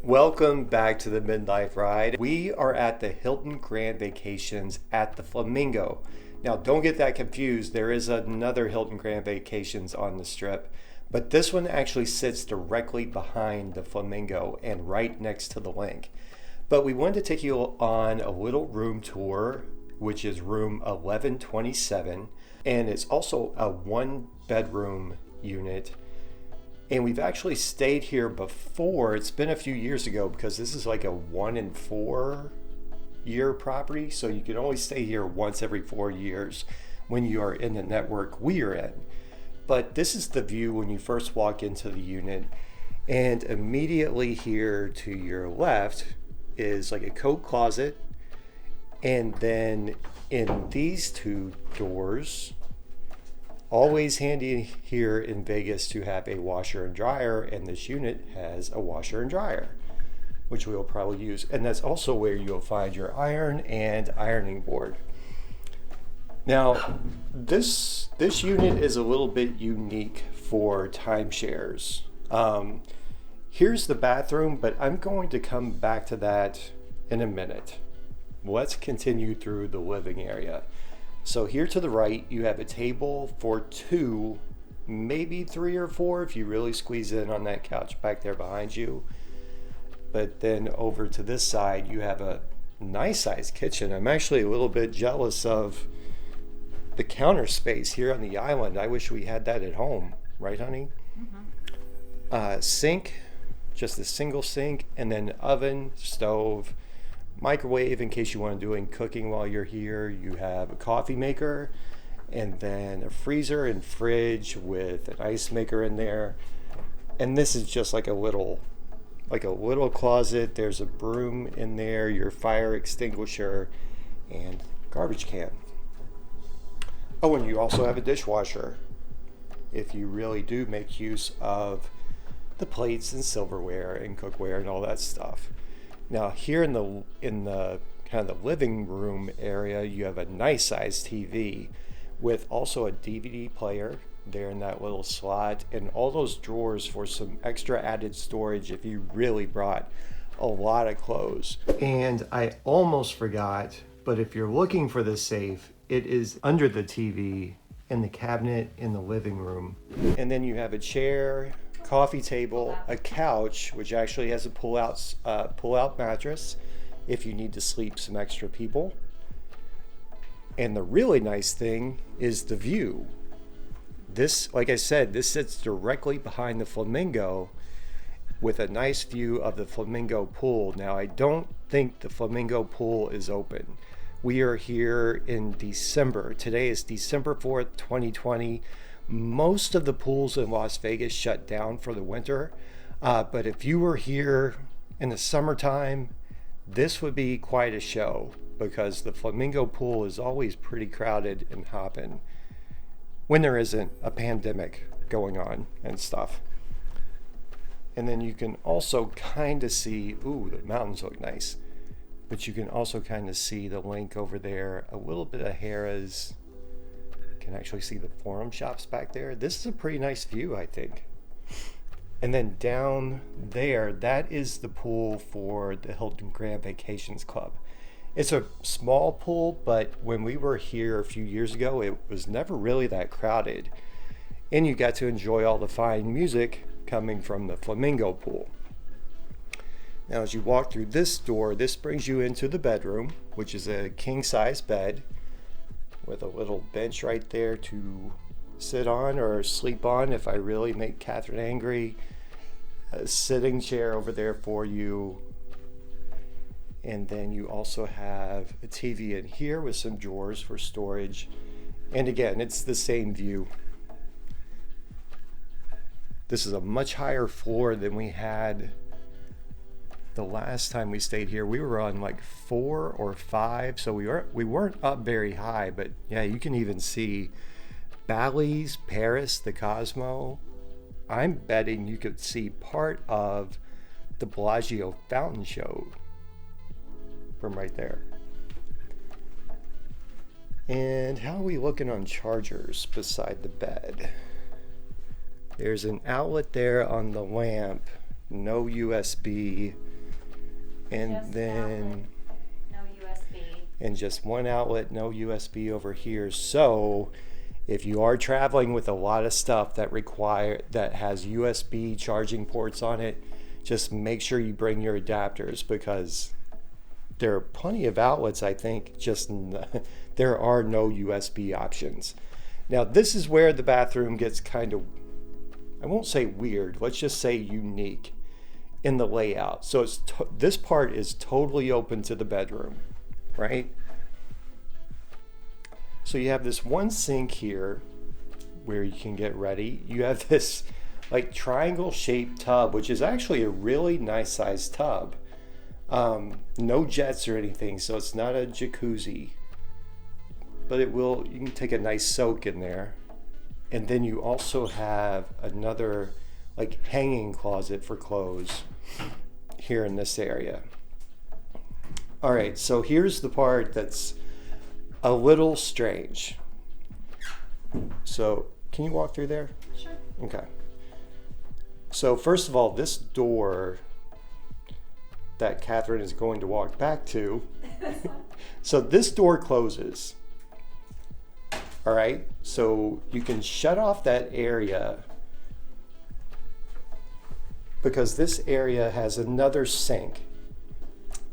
Welcome back to the Midlife Ride. We are at the Hilton Grand Vacations at the Flamingo. Now, don't get that confused. There is another Hilton Grand Vacations on the Strip, but this one actually sits directly behind the Flamingo and right next to the link. But we wanted to take you on a little room tour, which is room 1127, and it's also a one-bedroom unit. And we've actually stayed here before. It's been a few years ago because this is like a 1 in 4 year property. So you can only stay here once every 4 years when you are in the network we are in. But this is the view when you first walk into the unit. And immediately here to your left is like a coat closet. And then in these two doors, always handy here in Vegas to have a washer and dryer, and this unit has a washer and dryer, which we'll probably use. And that's also where you'll find your iron and ironing board. Now, this unit is a little bit unique for timeshares. Here's the bathroom, but I'm going to come back to that in a minute. Let's continue through the living area. So here to the right, you have a table for 2, maybe 3 or 4 if you really squeeze in on that couch back there behind you. But then over to this side, you have a nice sized kitchen. I'm actually a little bit jealous of the counter space here on the island. I wish we had that at home, right, honey? Mm-hmm. Sink, just a single sink, and then oven, stove, microwave in case you want to do any cooking while you're here. You have a coffee maker, and then a freezer and fridge with an ice maker in there. And this is just like a little closet. There's a broom in there, your fire extinguisher, and garbage can. Oh, and you also have a dishwasher if you really do make use of the plates and silverware and cookware and all that stuff. Now here in the kind of the living room area, you have a nice sized TV with also a DVD player there in that little slot, and all those drawers for some extra added storage if you really brought a lot of clothes. And I almost forgot, but if you're looking for the safe, it is under the TV in the cabinet in the living room. And then you have a chair, coffee table, a couch, which actually has a pull-out mattress if you need to sleep some extra people. And the really nice thing is the view. This, like I said, this sits directly behind the Flamingo with a nice view of the Flamingo Pool. Now, I don't think the Flamingo Pool is open. We are here in December. Today is December 4th, 2020. Most of the pools in Las Vegas shut down for the winter, but if you were here in the summertime, this would be quite a show because the Flamingo Pool is always pretty crowded and hopping when there isn't a pandemic going on and stuff. And then you can also kind of see, the mountains look nice, but you can also kind of see the link over there, a little bit of Harrah's. Can actually see the Forum shops back there. This is a pretty nice view, I think. And then down there, that is the pool for the Hilton Grand Vacations Club. It's a small pool, but when we were here a few years ago, it was never really that crowded. And you got to enjoy all the fine music coming from the Flamingo Pool. Now, as you walk through this door, this brings you into the bedroom, which is a king-size bed with a little bench right there to sit on or sleep on if I really make Catherine angry. A sitting chair over there for you. And then you also have a TV in here with some drawers for storage. And again, it's the same view. This is a much higher floor than we had the last time we stayed here. We were on like 4 or 5, so we weren't up very high, but yeah, you can even see Bally's, Paris, the Cosmo. I'm betting you could see part of the Bellagio fountain show from right there. And how are we looking on chargers beside the bed? There's an outlet there on the lamp, no USB And just then outlet, no USB. And just one outlet, no USB over here. So if you are traveling with a lot of stuff that has USB charging ports on it, just make sure you bring your adapters, because there are plenty of outlets, I think, there are no USB options. Now, this is where the bathroom gets kind of, I won't say weird, let's just say unique in the layout. So this part is totally open to the bedroom, right? So you have this one sink here where you can get ready. You have this like triangle shaped tub, which is actually a really nice sized tub. No jets or anything, so it's not a jacuzzi, but you can take a nice soak in there. And then you also have another like hanging closet for clothes here in this area. All right, so here's the part that's a little strange. So can you walk through there? Sure. Okay. So first of all, this door that Catherine is going to walk back to, so this door closes. All right, so you can shut off that area because this area has another sink.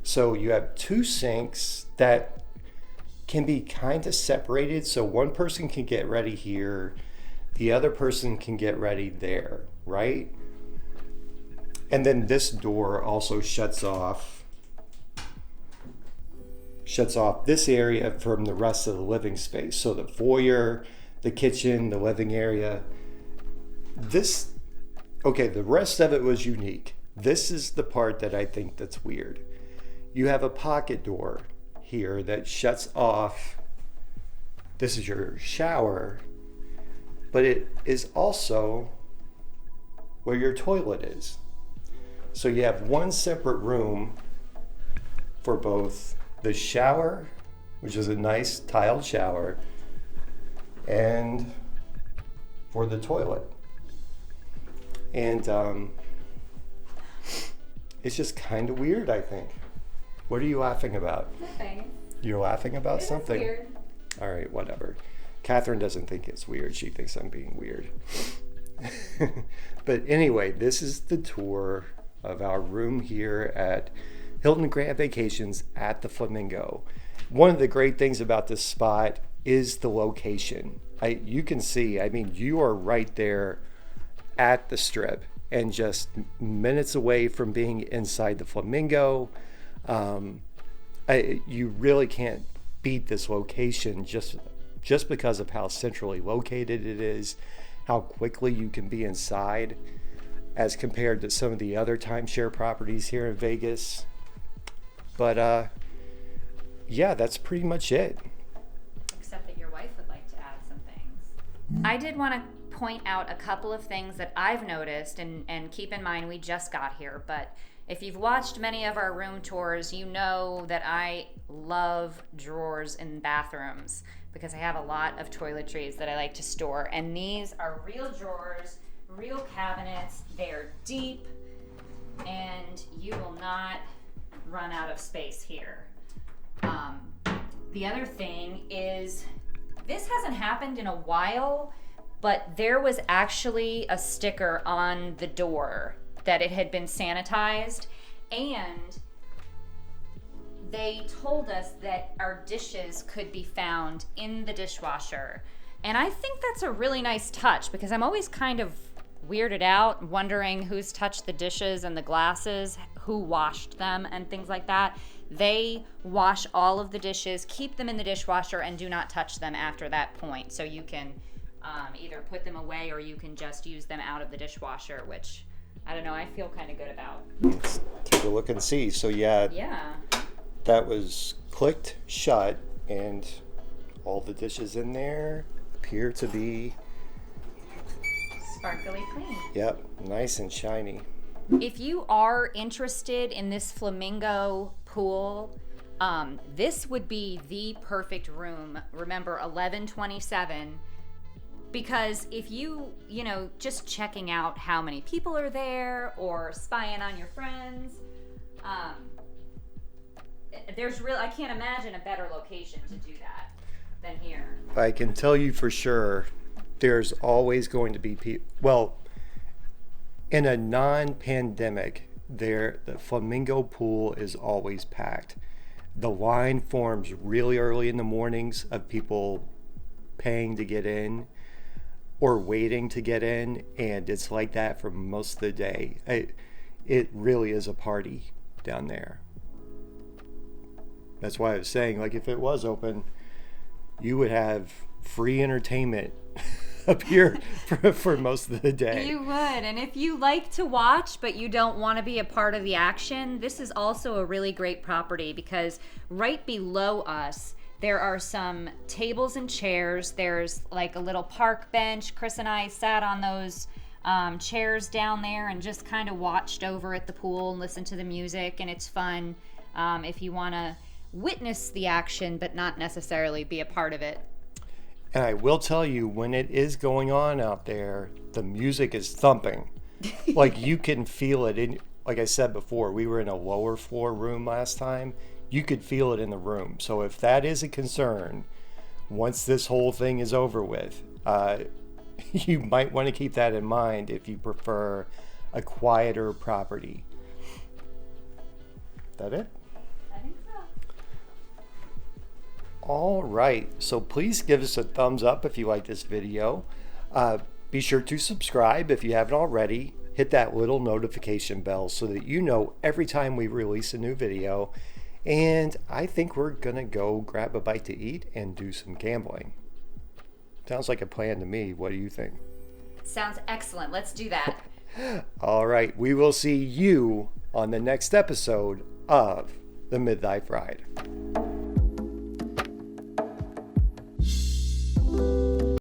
So you have two sinks that can be kind of separated. So one person can get ready here, the other person can get ready there, right? And then this door also shuts off this area from the rest of the living space. So the foyer, the kitchen, the living area. The rest of it was unique. This is the part that I think that's weird. You have a pocket door here that shuts off. This is your shower, but it is also where your toilet is. So you have one separate room for both the shower, which is a nice tiled shower, and for the toilet. And it's just kind of weird, I think. What are you laughing about? Nothing. You're laughing about It is something? weird. All right, whatever. Catherine doesn't think it's weird. She thinks I'm being weird. But anyway, this is the tour of our room here at Hilton Grand Vacations at the Flamingo. One of the great things about this spot is the location. You can see, you are right there at the Strip and just minutes away from being inside the Flamingo. You really can't beat this location just because of how centrally located it is, how quickly you can be inside as compared to some of the other timeshare properties here in Vegas. But yeah, that's pretty much it. Except that your wife would like to add some things. I did want to point out a couple of things that I've noticed, and keep in mind we just got here, but if you've watched many of our room tours, you know that I love drawers in bathrooms because I have a lot of toiletries that I like to store, and these are real drawers, real cabinets. They're deep, and you will not run out of space here. The other thing is, this hasn't happened in a while, but there was actually a sticker on the door that it had been sanitized, and they told us that our dishes could be found in the dishwasher. And I think that's a really nice touch because I'm always kind of weirded out wondering who's touched the dishes and the glasses, who washed them and things like that. They wash all of the dishes, keep them in the dishwasher, and do not touch them after that point. So you can either put them away or you can just use them out of the dishwasher, which I don't know, I feel kind of good about. Let's take a look and see. So yeah, that was clicked shut, and all the dishes in there appear to be sparkly clean. Yep, nice and shiny. If you are interested in this Flamingo pool, this would be the perfect room. Remember, 1127. Because if you just checking out how many people are there or spying on your friends, I can't imagine a better location to do that than here. I can tell you for sure, there's always going to be people. Well, in a non-pandemic, the Flamingo Pool is always packed. The line forms really early in the mornings of people paying to get in or waiting to get in, and it's like that for most of the day. It really is a party down there. That's why I was saying, like, if it was open, you would have free entertainment up here for most of the day. You would. And if you like to watch but you don't want to be a part of the action, this is also a really great property, because right below us there are some tables and chairs. There's like a little park bench. Chris and I sat on those chairs down there and just kind of watched over at the pool and listened to the music, and it's fun if you want to witness the action but not necessarily be a part of it. And I will tell you, when it is going on out there, the music is thumping. Like, you can feel it. Like I said before, we were in a lower floor room last time. You could feel it in the room. So if that is a concern, once this whole thing is over with, you might want to keep that in mind if you prefer a quieter property. Is that it? I think so. All right, so please give us a thumbs up if you like this video. Be sure to subscribe if you haven't already. Hit that little notification bell so that you know every time we release a new video. And I think we're gonna go grab a bite to eat and do some gambling. Sounds like a plan to me. What do you think? Sounds excellent. Let's do that. All right, we will see you on the next episode of The Midlife Ride.